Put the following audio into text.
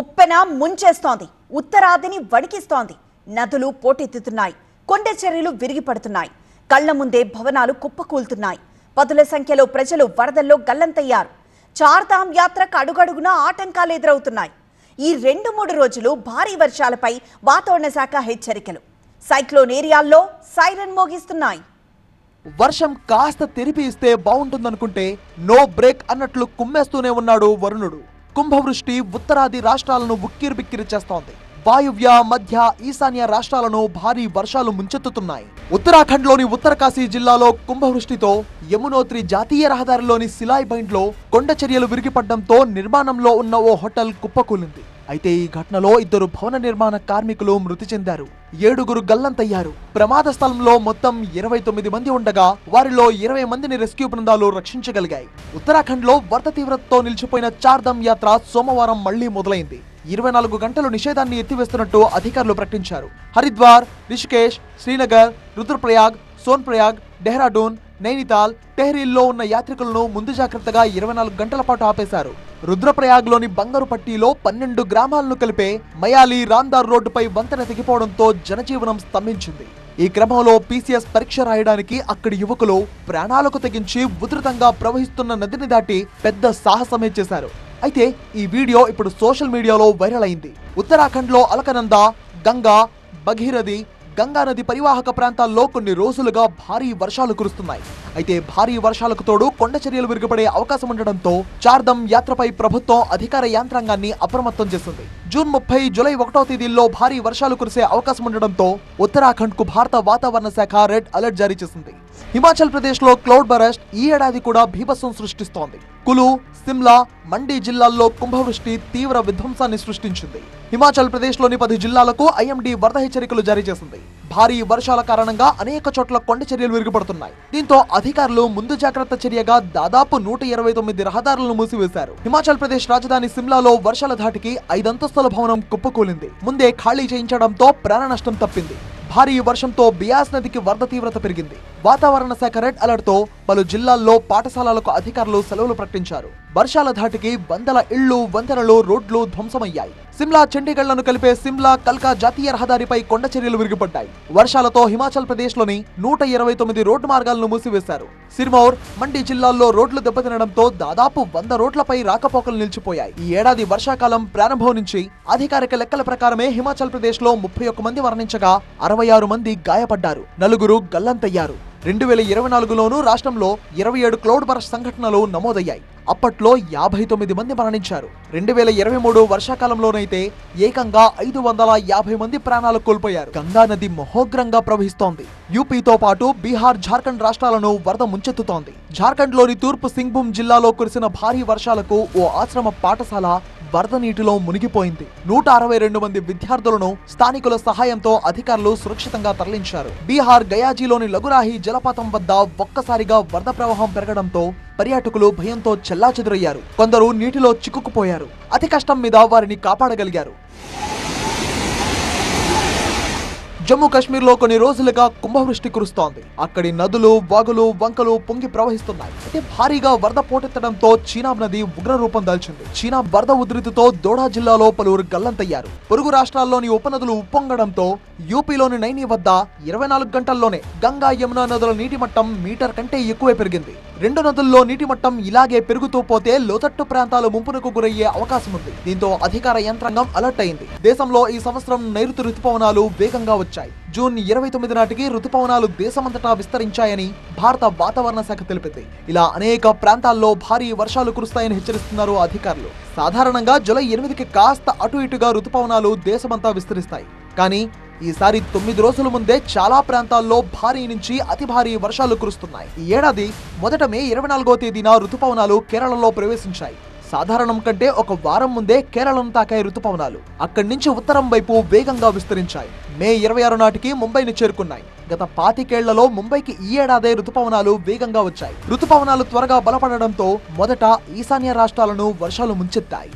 ఉప్పెన ముంచేస్తోంది. ఉత్తరాదిని వణికిస్తోంది. నదులు పోటెత్తుతున్నాయి. కొండ చర్యలు విరిగిపడుతున్నాయి. కళ్ల ముందే భవనాలు కుప్పకూలుతున్నాయి. పదుల సంఖ్యలో ప్రజలు వరదల్లో గల్లంతయ్యారు. చార్ధామ్ యాత్రకు అడుగడుగునా ఆటంకాలు ఎదురవుతున్నాయి. ఈ 2-3 రోజులు భారీ వర్షాలపై వాతావరణ శాఖ హెచ్చరికలు. సైక్లోన్ ఏరియాల్లో సైరన్ మోగిస్తున్నాయి. వర్షం కాస్త తెరిపి ఇస్తే బాగుంటుందనుకుంటే నో బ్రేక్ అన్నట్లు కుమ్మేస్తూనే ఉన్నాడు వరుణుడు. కుంభవృష్టి ఉత్తరాది రాష్ట్రాలను ఉక్కిరిబిక్కిరి చేస్తోంది. వాయువ్య, మధ్య, ఈశాన్య రాష్ట్రాలను భారీ వర్షాలు ముంచెత్తుతున్నాయి. ఉత్తరాఖండ్లోని ఉత్తరకాశీ జిల్లాలో కుంభవృష్టితో యమునోత్రి జాతీయ రహదారిలోని సిలాయ్ బైండ్లో కొండ చర్యలు విరిగిపడడంతో నిర్మాణంలో ఉన్న ఓ హోటల్ కుప్పకూలింది. అయితే ఈ ఘటనలో 2 భవన నిర్మాణ కార్మికులు మృతి చెందారు. 7 గల్లంతయ్యారు. ప్రమాద స్థలంలో మొత్తం 29 మంది ఉండగా వారిలో 20 మందిని రెస్క్యూ బృందాలు రక్షించగలిగాయి. ఉత్తరాఖండ్లో వరద తీవ్రతతో నిలిచిపోయిన చార్ధామ్ యాత్ర సోమవారం మళ్లీ మొదలైంది. 24 గంటలు నిషేధాన్ని ఎత్తివేస్తున్నట్టు అధికారులు ప్రకటించారు. హరిద్వార్, రిషికేష్, శ్రీనగర్, రుద్రప్రయాగ్, సోన్ప్రయాగ్, డెహ్రాడూన్, నైనితాల్, టెహ్రీల్లో ఉన్న యాత్రికులను ముందు జాగ్రత్తగా 24 గంటల పాటు ఆపేశారు. రుద్రప్రయాగ్లోని బంగారుపట్టిలో 12 గ్రామాలను కలిపే మయాలి రాందార్ రోడ్డుపై వంతెన తెగిపోవడంతో జనజీవనం స్తంభించింది. ఈ క్రమంలో పీసీఎస్ పరీక్ష రాయడానికి అక్కడి యువకులు ప్రాణాలకు తెగించి ఉధృతంగా ప్రవహిస్తున్న నదిని దాటి పెద్ద సాహసమే చేశారు. అయితే ఈ వీడియో ఇప్పుడు సోషల్ మీడియాలో వైరల్ అయింది. ఉత్తరాఖండ్లో అలకనంద, గంగా, భగీరథి, గంగా నది పరివాహక ప్రాంతాల్లో కొన్ని రోజులుగా భారీ వర్షాలు కురుస్తున్నాయి. అయితే భారీ వర్షాలకు తోడు కొండ చర్యలు విరుగుపడే అవకాశం ఉండడంతో చార్ధామ్ యాత్రపై ప్రభుత్వం అధికార యంత్రాంగాన్ని అప్రమత్తం చేసింది. జూన్ 30, జూలై 1వ తేదీల్లో భారీ వర్షాలు కురిసే అవకాశం ఉండడంతో ఉత్తరాఖండ్ కు భారత వాతావరణ శాఖ రెడ్ అలర్ట్ జారీ చేసింది. హిమాచల్ ప్రదేశ్ లో క్లౌడ్ బరస్ట్ ఈ ఏడాది కూడా భీభత్సం సృష్టిస్తోంది. కులు, సిమ్లా, మండి జిల్లాల్లో కుంభవృష్టి తీవ్ర విధ్వంసాన్ని సృష్టించింది. హిమాచల్ ప్రదేశ్ లోని 10 జిల్లాలకు ఐఎండీ వరద హెచ్చరికలు జారీ చేసింది. భారీ వర్షాల కారణంగా అనేక చోట్ల కొండ చర్యలు విరుగుపడుతున్నాయి. దీంతో అధికారులు ముందు జాగ్రత్త చర్యగా దాదాపు 129 రహదారులను మూసివేశారు. హిమాచల్ ప్రదేశ్ రాజధాని సిమ్లాలో వర్షాల ధాటికి 5 అంతస్తుల భవనం కుప్పకూలింది. ముందే ఖాళీ చేయించడంతో ప్రాణ నష్టం తప్పింది. భారీ వర్షంతో బియాస్ నదికి వరద తీవ్రత పెరిగింది. వాతావరణ శాఖ రెడ్ అలర్ట్ తో పలు జిల్లాల్లో పాఠశాలలకు అధికారులు సెలవులు ప్రకటించారు. వర్షాల ధాటికి వందల ఇళ్లు, వంతెనలు, రోడ్లు ధ్వంసమయ్యాయి. సిమ్లా, చండీగఢ్లను కలిపే సిమ్లా కల్కా జాతీయ రహదారిపై కొండ చర్యలు విరిగిపడ్డాయి. వర్షాలతో హిమాచల్ ప్రదేశ్ లోని 129 రోడ్డు మార్గాలను మూసివేశారు. సిర్మౌర్, మండి జిల్లాల్లో రోడ్లు దెబ్బతినడంతో దాదాపు 100 రోడ్లపై రాకపోకలు నిలిచిపోయాయి. ఈ ఏడాది వర్షాకాలం ప్రారంభం నుంచి అధికారిక లెక్కల ప్రకారమే హిమాచల్ ప్రదేశ్ లో 31 మంది మరణించగా 66 మంది గాయపడ్డారు. 4 గల్లంతయ్యారు. 2024లోనూ రాష్ట్రంలో 27 క్లౌడ్ బరస్ట్ సంఘటనలు నమోదయ్యాయి. అప్పట్లో 59 మంది మరణించారు. 2023 వర్షాకాలంలోనైతే ఏకంగా 550 మంది ప్రాణాలు కోల్పోయారు. గంగా నది మహోగ్రంగా ప్రవహిస్తోంది. యూపీతో పాటు బీహార్, జార్ఖండ్ రాష్ట్రాలను వరద ముంచెత్తుతోంది. జార్ఖండ్లోని తూర్పు సింగ్భూమ్ జిల్లాలో కురిసిన భారీ వర్షాలకు ఓ ఆశ్రమ పాఠశాల వరద నీటిలో మునిగిపోయింది. 162 మంది విద్యార్థులను స్థానికుల సహాయంతో అధికారులు సురక్షితంగా తరలించారు. బీహార్ గయాజీలోని లగురాహి జలపాతం వద్ద ఒక్కసారిగా వరద ప్రవాహం పెరగడంతో పర్యాటకులు భయంతో చెల్లాచెదురయ్యారు. కొందరు నీటిలో చిక్కుకుపోయారు. అతి కష్టం మీద వారిని కాపాడగలిగారు. జమ్మూ కాశ్మీర్లో కొన్ని రోజులుగా కుంభవృష్టి కురుస్తోంది. అక్కడి నదులు, వాగులు, వంకలు పొంగి ప్రవహిస్తున్నాయి. అయితే భారీగా వరద పోటెత్తడంతో చీనాబ్ నది ఉగ్రరూపం దాల్చింది. చీనాబ్ వరద ఉధృతితో దోడా జిల్లాలో పలువురు గల్లంతయ్యారు. పొరుగు రాష్ట్రాల్లోని ఉపనదులు ఉప్పొంగడంతో యూపీలోని నైని వద్ద 24 గంటల్లోనే గంగా, యమునా నదుల నీటి మట్టం మీటర్ కంటే ఎక్కువే పెరిగింది. 2 నదుల్లో నీటి మట్టం ఇలాగే పెరుగుతూ పోతే లోతట్టు ప్రాంతాలు ముంపునకు గురయ్యే అవకాశం ఉంది. దీంతో అధికార యంత్రాంగం అలర్ట్ అయింది. దేశంలో ఈ సంవత్సరం నైరుతి రుతుపవనాలు వేగంగా వచ్చాయి. జూన్ 29 నాటికి రుతుపవనాలు దేశమంతటా విస్తరించాయని భారత వాతావరణ శాఖ తెలిపింది. ఇలా అనేక ప్రాంతాల్లో భారీ వర్షాలు కురుస్తాయని హెచ్చరిస్తున్నారు అధికారులు. సాధారణంగా జూలై 8కి కాస్త అటు ఇటుగా రుతుపవనాలు దేశమంతా విస్తరిస్తాయి. కానీ ఈసారి 9 రోజుల ముందే చాలా ప్రాంతాల్లో భారీ నుంచి అతి భారీ వర్షాలు కురుస్తున్నాయి. ఈ ఏడాది మొదట మే 24వ తేదీన రుతుపవనాలు కేరళలో ప్రవేశించాయి. సాధారణం కంటే ఒక వారం ముందే కేరళను తాకాయి రుతుపవనాలు. అక్కడి నుంచి ఉత్తరం వైపు వేగంగా విస్తరించాయి. మే 26 నాటికి ముంబైని చేరుకున్నాయి. గత 25 ఏళ్లలో ముంబైకి ఈ ఏడాదే రుతుపవనాలు వేగంగా వచ్చాయి. రుతుపవనాలు త్వరగా బలపడడంతో మొదట ఈశాన్య రాష్ట్రాలను వర్షాలు ముంచెత్తాయి.